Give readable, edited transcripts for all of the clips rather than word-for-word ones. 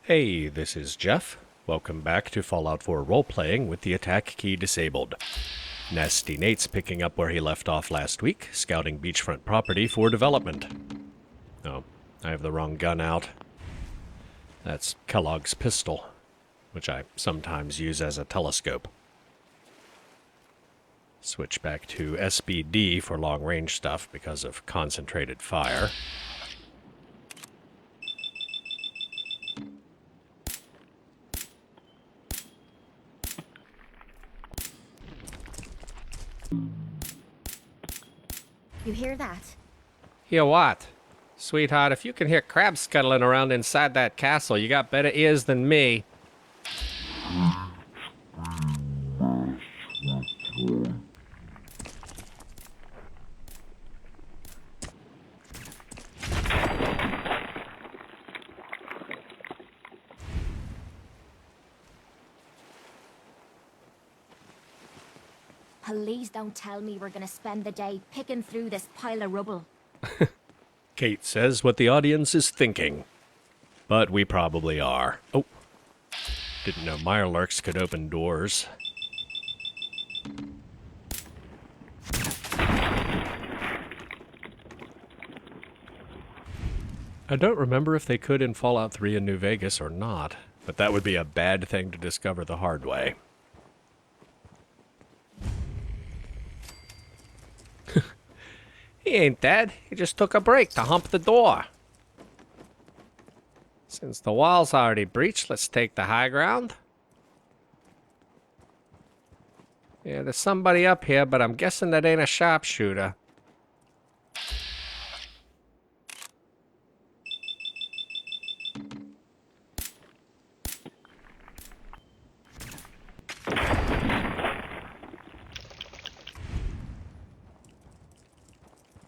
Hey, this is Jeff. Welcome back to Fallout 4 roleplaying with the attack key disabled. Nasty Nate's picking up where he left off last week, scouting beachfront property for development. Oh, I have the wrong gun out. That's Kellogg's pistol, which I sometimes use as a telescope. Switch back to SBD for long-range stuff because of concentrated fire. You hear that? Hear what? Sweetheart, if you can hear crabs scuttling around inside that castle, you got better ears than me. Please don't tell me we're gonna spend the day picking through this pile of rubble. Kate says what the audience is thinking. But we probably are. Oh, didn't know Mirelurks could open doors. I don't remember if they could in Fallout 3 in New Vegas or not, but that would be a bad thing to discover the hard way. He ain't dead. He just took a break to hump the door. Since the wall's already breached, let's take the high ground. Yeah, there's somebody up here, but I'm guessing that ain't a sharpshooter.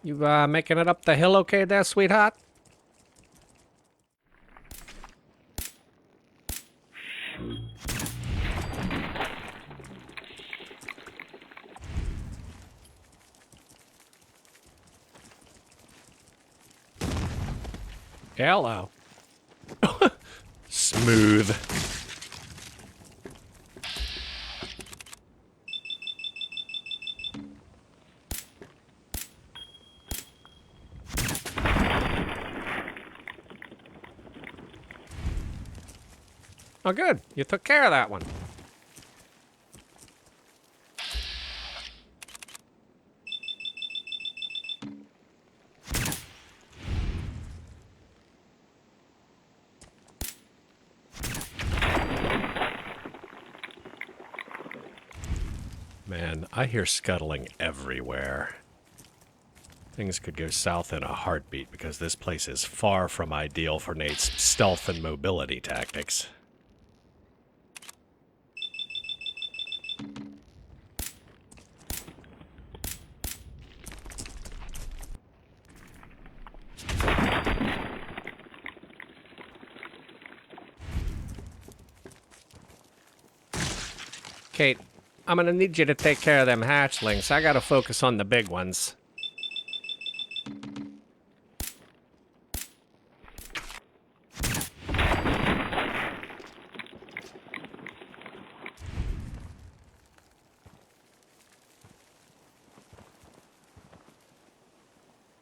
You, making it up the hill okay there, sweetheart? Hello. Smooth. Oh, good. You took care of that one. Man, I hear scuttling everywhere. Things could go south in a heartbeat because this place is far from ideal for Nate's stealth and mobility tactics. Kate, I'm gonna need you to take care of them hatchlings. I gotta focus on the big ones.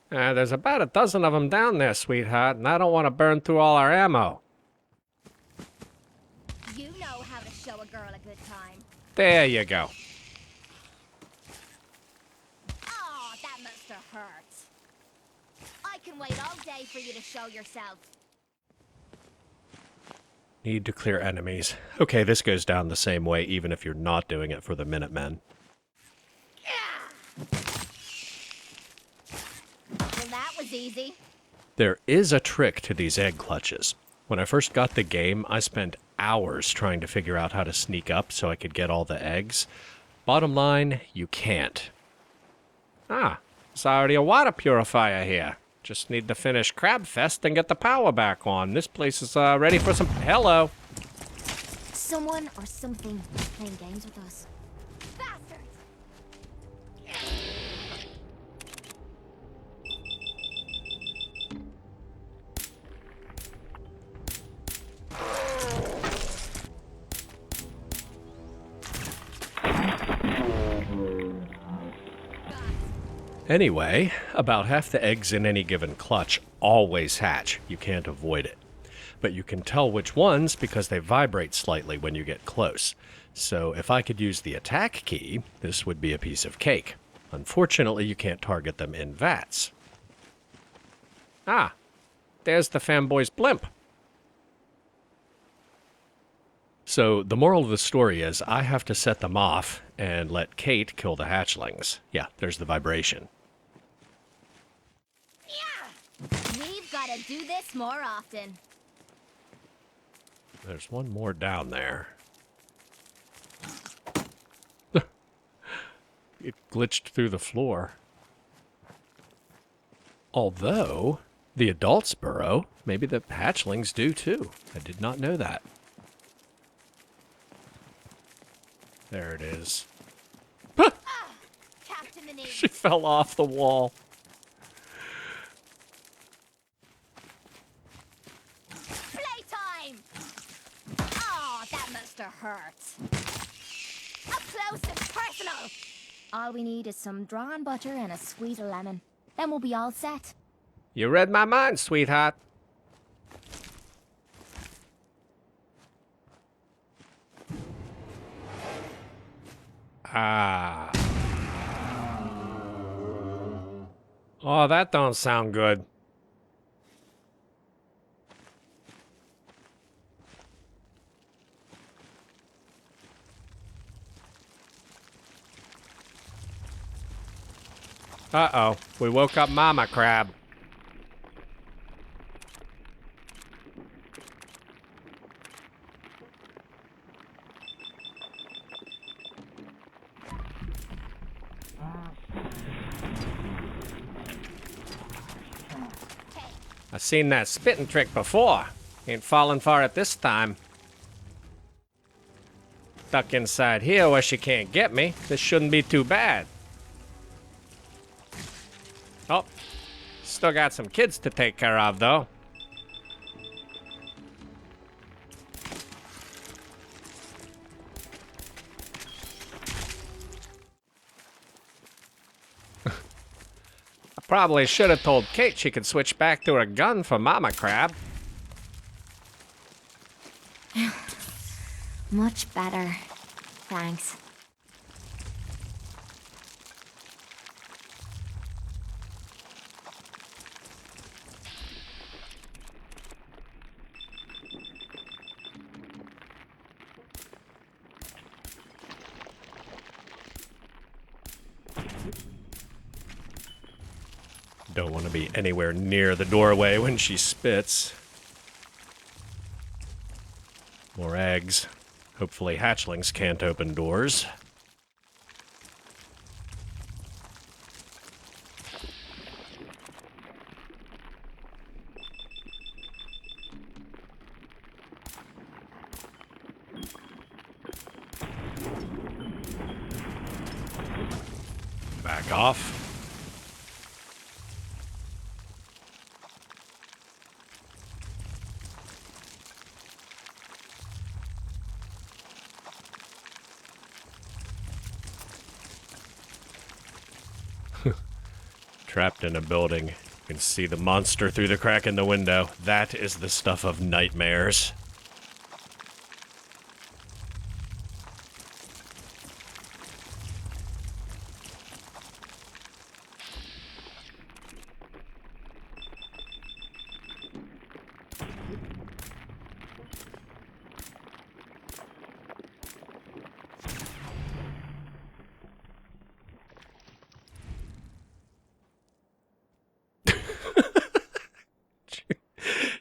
There's about a dozen of them down there, sweetheart, and I don't want to burn through all our ammo. You know how to show a girl a good time. There you go. Oh, that must have hurt. I can wait all day for you to show yourself. Need to clear enemies. Okay, this goes down the same way even if you're not doing it for the Minutemen. Well, that was easy. There is a trick to these egg clutches. When I first got the game, I spent hours trying to figure out how to sneak up so I could get all the eggs. Bottom line, you can't. Ah, there's already a water purifier here. Just need to finish Crabfest and get the power back on. This place is ready for some... Hello. Someone or something is playing games with us. Bastards! Anyway, about half the eggs in any given clutch always hatch. You can't avoid it. But you can tell which ones because they vibrate slightly when you get close. So if I could use the attack key, this would be a piece of cake. Unfortunately, you can't target them in vats. Ah, there's the fanboy's blimp. So the moral of the story is I have to set them off and let Kate kill the hatchlings. Yeah, there's the vibration. We've got to do this more often. There's one more down there. It glitched through the floor. Although, the adults burrow. Maybe the hatchlings do too. I did not know that. There it is. Captain the She fell off the wall. Playtime! Oh, that must have hurt. Up close and personal. All we need is some drawn butter and a sweet lemon. Then we'll be all set. You read my mind, sweetheart. Ah. Oh, that don't sound good. Uh-oh, we woke up Mama Crab. I've seen that spitting trick before. Ain't falling for it this time. Duck inside here where she can't get me. This shouldn't be too bad. Oh, still got some kids to take care of, though. I probably should have told Kate she could switch back to her gun for Mama Crab. Much better. Thanks. Don't want to be anywhere near the doorway when she spits. More eggs. Hopefully hatchlings can't open doors. Back off. Trapped in a building. You can see the monster through the crack in the window. That is the stuff of nightmares.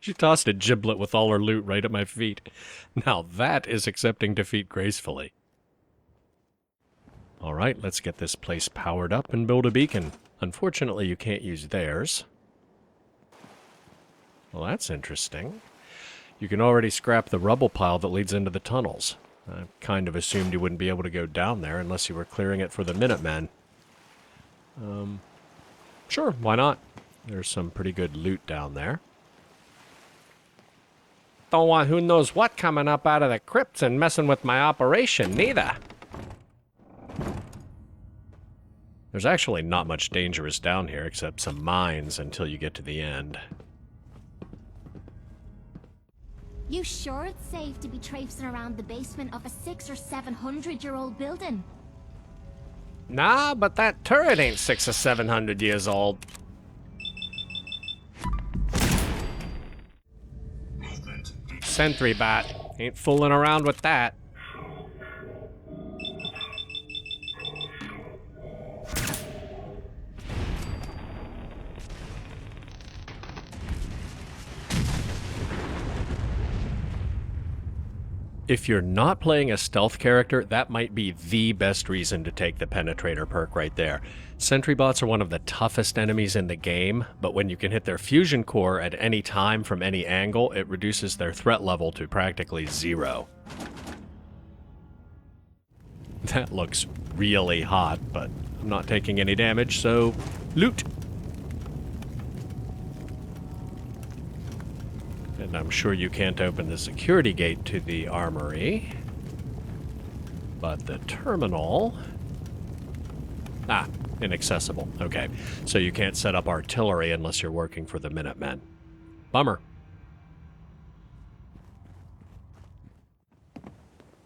She tossed a giblet with all her loot right at my feet. Now that is accepting defeat gracefully. Alright, let's get this place powered up and build a beacon. Unfortunately, you can't use theirs. Well, that's interesting. You can already scrap the rubble pile that leads into the tunnels. I kind of assumed you wouldn't be able to go down there unless you were clearing it for the Minutemen. Sure, why not? There's some pretty good loot down there. Don't want who knows what coming up out of the crypts and messing with my operation, neither. There's actually not much dangerous down here except some mines until you get to the end. You sure it's safe to be traipsing around the basement of a 600 or 700-year-old building? Nah, but that turret ain't 600 or 700 years old. Sentry bat. Ain't fooling around with that. If you're not playing a stealth character, that might be the best reason to take the Penetrator perk right there. Sentry bots are one of the toughest enemies in the game, but when you can hit their fusion core at any time from any angle, it reduces their threat level to practically 0. That looks really hot, but I'm not taking any damage, so loot! And I'm sure you can't open the security gate to the armory. But the terminal... Ah, inaccessible. Okay, so you can't set up artillery unless you're working for the Minutemen. Bummer.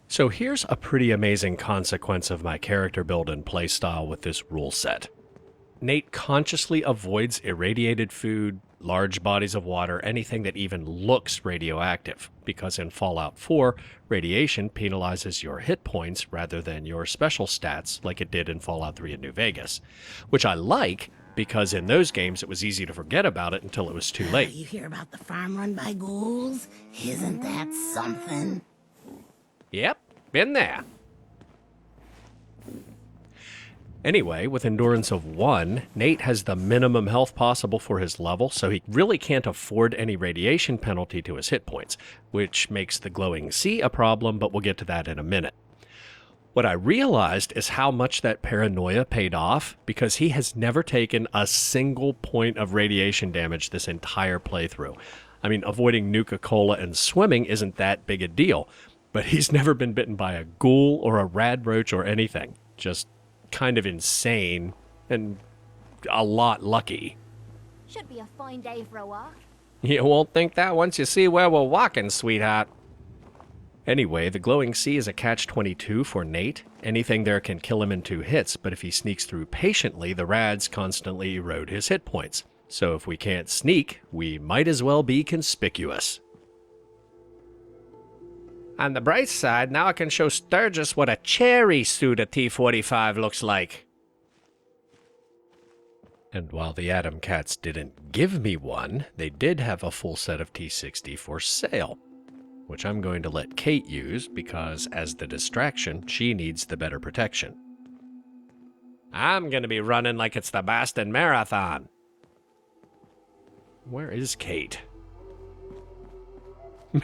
So here's a pretty amazing consequence of my character build and playstyle with this rule set. Nate consciously avoids irradiated food, large bodies of water, anything that even looks radioactive, because in Fallout 4, radiation penalizes your hit points rather than your special stats like it did in Fallout 3 and New Vegas, which I like because in those games it was easy to forget about it until it was too late. You hear about the farm run by ghouls? Isn't that something? Yep, been there. Anyway, with Endurance of 1, Nate has the minimum health possible for his level, so he really can't afford any radiation penalty to his hit points, which makes the glowing sea a problem, but we'll get to that in a minute. What I realized is how much that paranoia paid off, because he has never taken a single point of radiation damage this entire playthrough. I mean, avoiding Nuka-Cola and swimming isn't that big a deal, but he's never been bitten by a ghoul or a radroach or anything. Just kind of insane and a lot lucky. Should be a fine day for a walk. You won't think that once you see where we're walking, sweetheart. Anyway, the glowing sea is a catch-22 for Nate. Anything there can kill him in 2 hits, but if he sneaks through patiently, the rads constantly erode his hit points. So if we can't sneak, we might as well be conspicuous. On the bright side, now I can show Sturgis what a cherry suit of T-45 looks like. And while the Atom Cats didn't give me one, they did have a full set of T-60 for sale, which I'm going to let Kate use because, as the distraction, she needs the better protection. I'm gonna be running like it's the Boston Marathon. Where is Kate?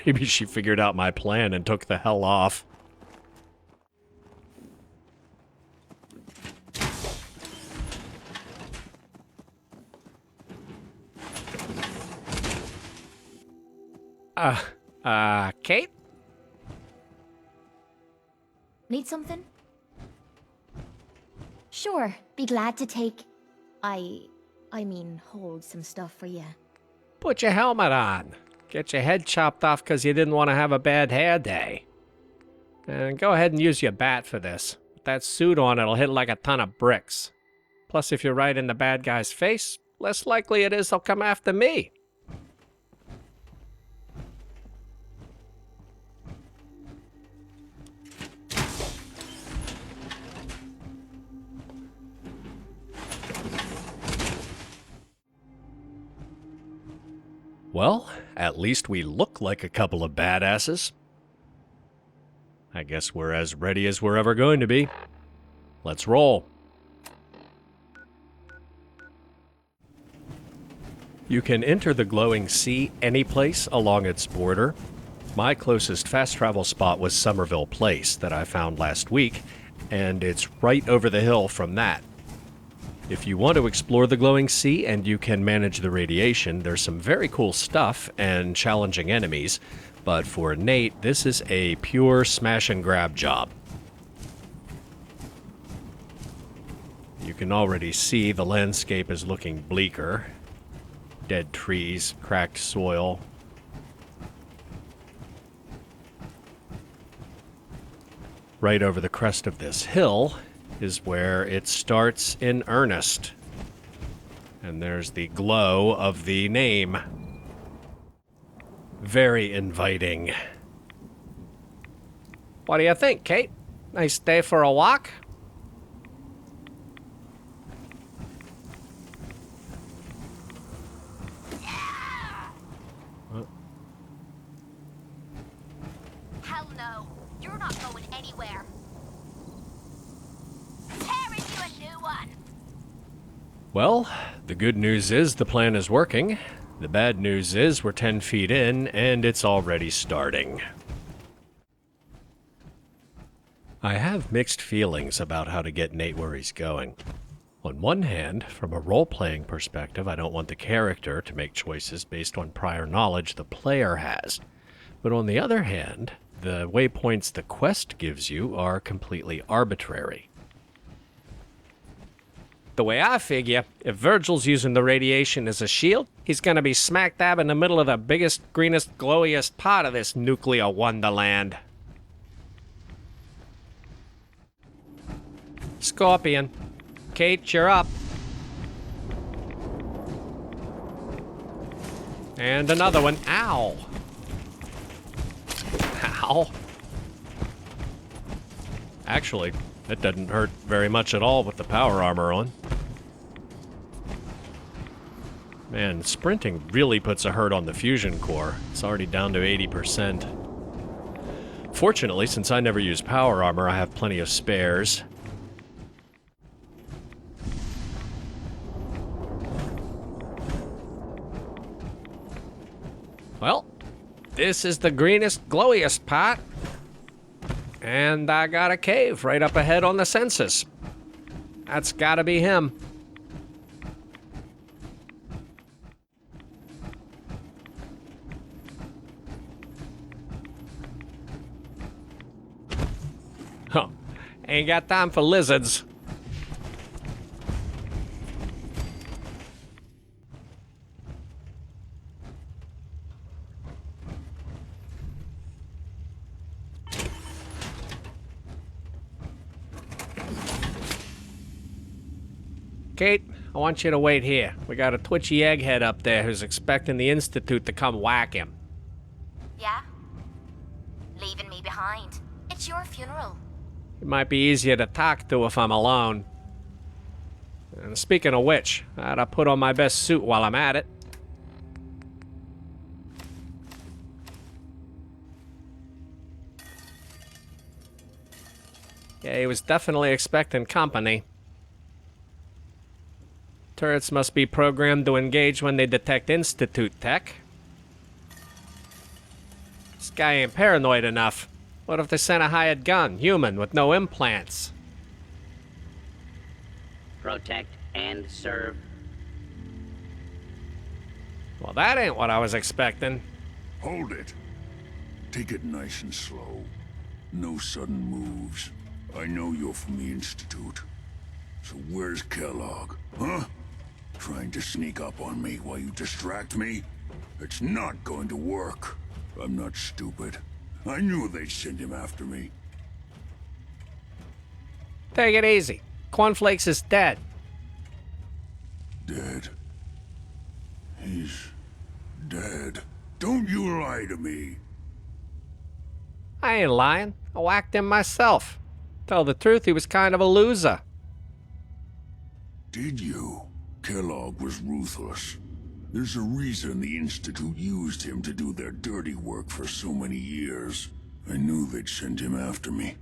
Maybe she figured out my plan and took the hell off. Kate? Need something? Sure, be glad to take... I mean, hold some stuff for you. Put your helmet on. Get your head chopped off because you didn't want to have a bad hair day. And go ahead and use your bat for this. With that suit on, it'll hit like a ton of bricks. Plus, if you're right in the bad guy's face, less likely it is they'll come after me. Well, at least we look like a couple of badasses. I guess we're as ready as we're ever going to be. Let's roll. You can enter the glowing sea any place along its border. My closest fast travel spot was Somerville Place that I found last week, and it's right over the hill from that. If you want to explore the glowing sea and you can manage the radiation, there's some very cool stuff and challenging enemies, but for Nate, this is a pure smash and grab job. You can already see the landscape is looking bleaker. Dead trees, cracked soil. Right over the crest of this hill is where it starts in earnest. And there's the glow of the name. Very inviting. What do you think, Kate? Nice day for a walk? Hell no. You're not going anywhere. Tearing you a new one. Well, the good news is the plan is working. The bad news is we're 10 feet in and it's already starting. I have mixed feelings about how to get Nate where he's going. On one hand, from a role-playing perspective, I don't want the character to make choices based on prior knowledge the player has. But on the other hand, the waypoints the quest gives you are completely arbitrary. The way I figure, if Virgil's using the radiation as a shield, he's gonna be smack dab in the middle of the biggest, greenest, glowiest part of this nuclear wonderland. Scorpion. Kate, you're up. And another one. Ow. Ow. Actually, it doesn't hurt very much at all with the power armor on. Man, sprinting really puts a hurt on the fusion core. It's already down to 80%. Fortunately, since I never use power armor, I have plenty of spares. Well, this is the greenest, glowiest part. And I got a cave right up ahead on the census. That's gotta be him. Huh. Ain't got time for lizards. Kate, I want you to wait here. We got a twitchy egghead up there who's expecting the Institute to come whack him. Yeah? Leaving me behind. It's your funeral. It might be easier to talk to if I'm alone. And speaking of which, I ought to put on my best suit while I'm at it. Yeah, he was definitely expecting company. Turrets must be programmed to engage when they detect Institute tech. This guy ain't paranoid enough. What if they sent a hired gun, human, with no implants? Protect and serve. Well, that ain't what I was expecting. Hold it. Take it nice and slow. No sudden moves. I know you're from the Institute. So where's Kellogg, huh? Trying to sneak up on me while you distract me? It's not going to work. I'm not stupid. I knew they'd send him after me. Take it easy. Cornflakes is dead. Dead? He's dead. Don't you lie to me. I ain't lying. I whacked him myself. Tell the truth, he was kind of a loser. Did you? Kellogg was ruthless. There's a reason the Institute used him to do their dirty work for so many years. I knew they'd send him after me.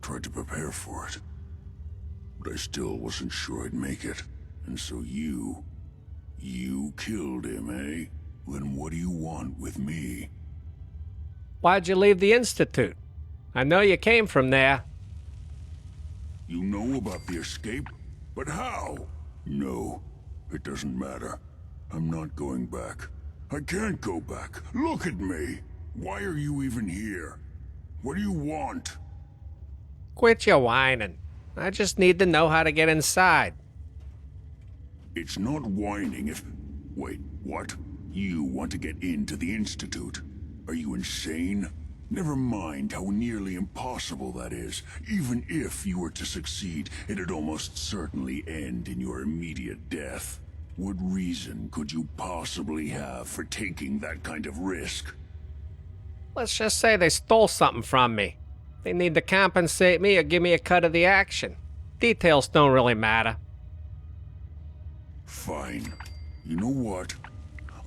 Tried to prepare for it. But I still wasn't sure I'd make it. And so you killed him, eh? Then what do you want with me? Why'd you leave the Institute? I know you came from there. You know about the escape? But how? No, it doesn't matter. I'm not going back. I can't go back. Look at me. Why are you even here? What do you want? Quit your whining. I just need to know how to get inside. It's not whining if... Wait, what? You want to get into the Institute? Are you insane? Never mind how nearly impossible that is. Even if you were to succeed, it'd almost certainly end in your immediate death. What reason could you possibly have for taking that kind of risk? Let's just say they stole something from me. They need to compensate me or give me a cut of the action. Details don't really matter. Fine. You know what?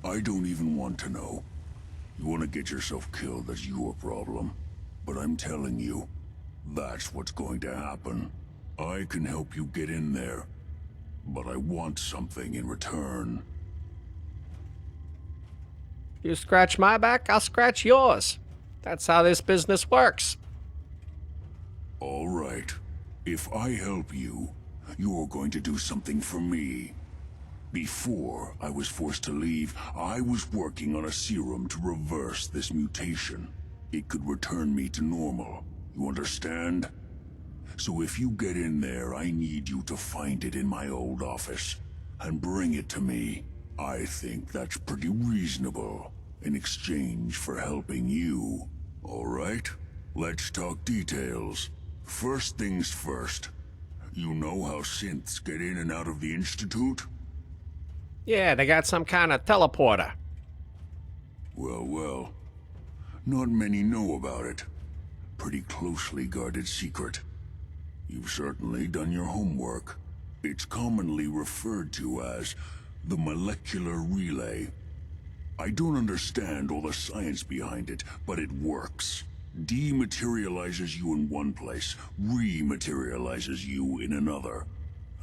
I don't even want to know. You want to get yourself killed, that's your problem. But I'm telling you, that's what's going to happen. I can help you get in there, but I want something in return. You scratch my back, I'll scratch yours. That's how this business works. All right. If I help you, you're going to do something for me. Before I was forced to leave, I was working on a serum to reverse this mutation. It could return me to normal. You understand? So if you get in there, I need you to find it in my old office and bring it to me. I think that's pretty reasonable in exchange for helping you. All right? Let's talk details. First things first. You know how synths get in and out of the Institute? Yeah, they got some kind of teleporter. Well. Not many know about it. Pretty closely guarded secret. You've certainly done your homework. It's commonly referred to as the molecular relay. I don't understand all the science behind it, but it works. Dematerializes you in one place, rematerializes you in another.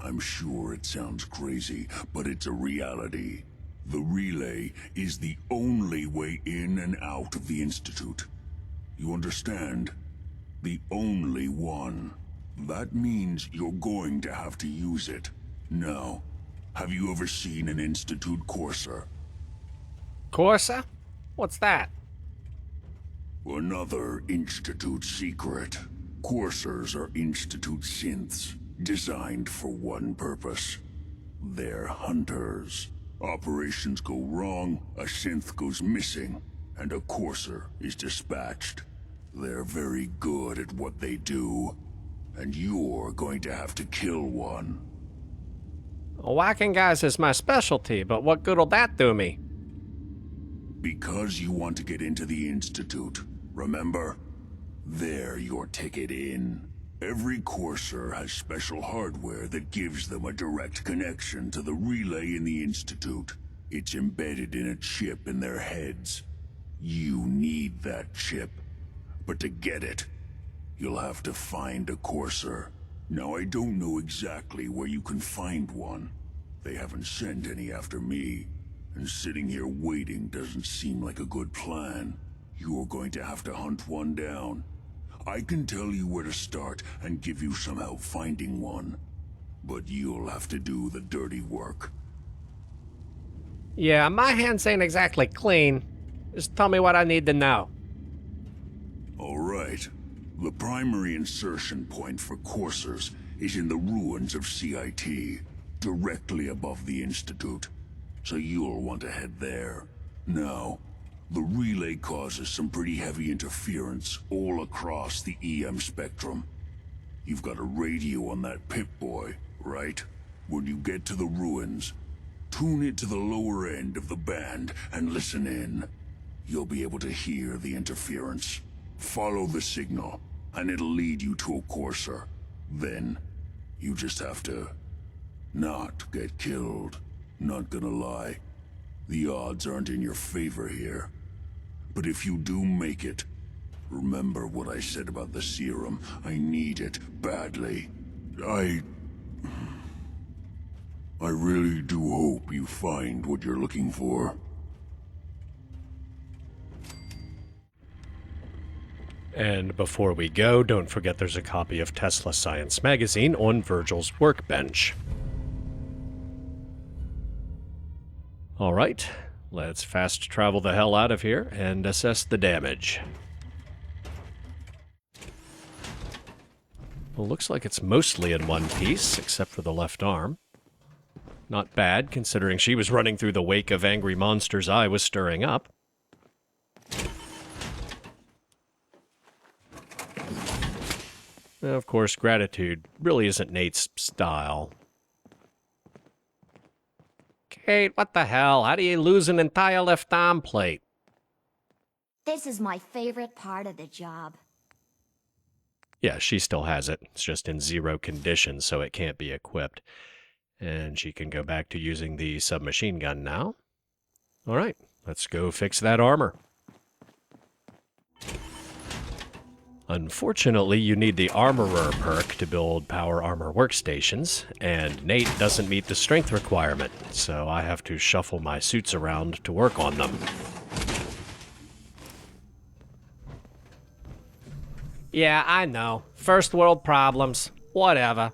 I'm sure it sounds crazy, but it's a reality. The relay is the only way in and out of the Institute. You understand? The only one. That means you're going to have to use it. Now, have you ever seen an Institute courser? Corsa? What's that? Another Institute secret. Coursers are Institute synths, designed for one purpose. They're hunters. Operations go wrong, a synth goes missing, and a courser is dispatched. They're very good at what they do, and you're going to have to kill one. Whacking guys is my specialty, but what good'll that do me? Because you want to get into the Institute, remember? They're your ticket in. Every courser has special hardware that gives them a direct connection to the relay in the Institute. It's embedded in a chip in their heads. You need that chip. But to get it, you'll have to find a courser. Now, I don't know exactly where you can find one. They haven't sent any after me. And sitting here waiting doesn't seem like a good plan. You're going to have to hunt one down. I can tell you where to start and give you some help finding one. But you'll have to do the dirty work. Yeah, my hands ain't exactly clean. Just tell me what I need to know. All right. The primary insertion point for coursers is in the ruins of CIT, directly above the Institute. So you'll want to head there. Now, the relay causes some pretty heavy interference all across the EM spectrum. You've got a radio on that Pip-Boy, right? When you get to the ruins, tune it to the lower end of the band and listen in. You'll be able to hear the interference. Follow the signal, and it'll lead you to a courser. Then, you just have to not get killed. Not gonna lie, the odds aren't in your favor here. But if you do make it, remember what I said about the serum. I need it badly. I really do hope you find what you're looking for. And before we go, don't forget there's a copy of Tesla Science Magazine on Virgil's workbench. Alright, let's fast travel the hell out of here and assess the damage. Well, looks like it's mostly in one piece, except for the left arm. Not bad, considering she was running through the wake of angry monsters I was stirring up. Of course, gratitude really isn't Nate's style. Kate, what the hell? How do you lose an entire left arm plate? This is my favorite part of the job. Yeah, she still has it. It's just in 0 condition, so it can't be equipped. And she can go back to using the submachine gun now. All right, let's go fix that armor. Unfortunately, you need the Armorer perk to build power armor workstations, and Nate doesn't meet the strength requirement, so I have to shuffle my suits around to work on them. Yeah, I know. First world problems. Whatever.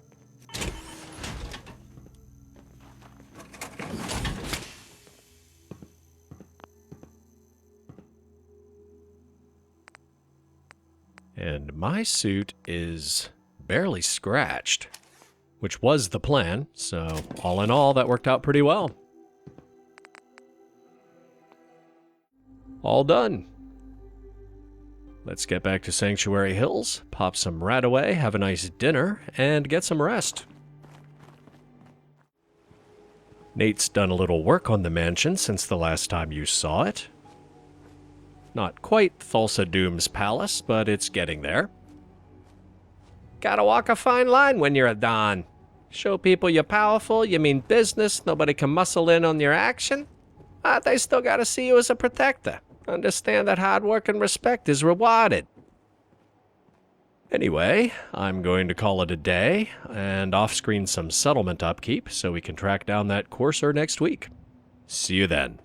And my suit is barely scratched, which was the plan, so all in all, that worked out pretty well. All done. Let's get back to Sanctuary Hills, pop some rat away, have a nice dinner, and get some rest. Nate's done a little work on the mansion since the last time you saw it. Not quite Thulsa Doom's palace, but it's getting there. Gotta walk a fine line when you're a Don. Show people you're powerful, you mean business, nobody can muscle in on your action. But they still gotta see you as a protector. Understand that hard work and respect is rewarded. Anyway, I'm going to call it a day, and off-screen some settlement upkeep so we can track down that courser next week. See you then.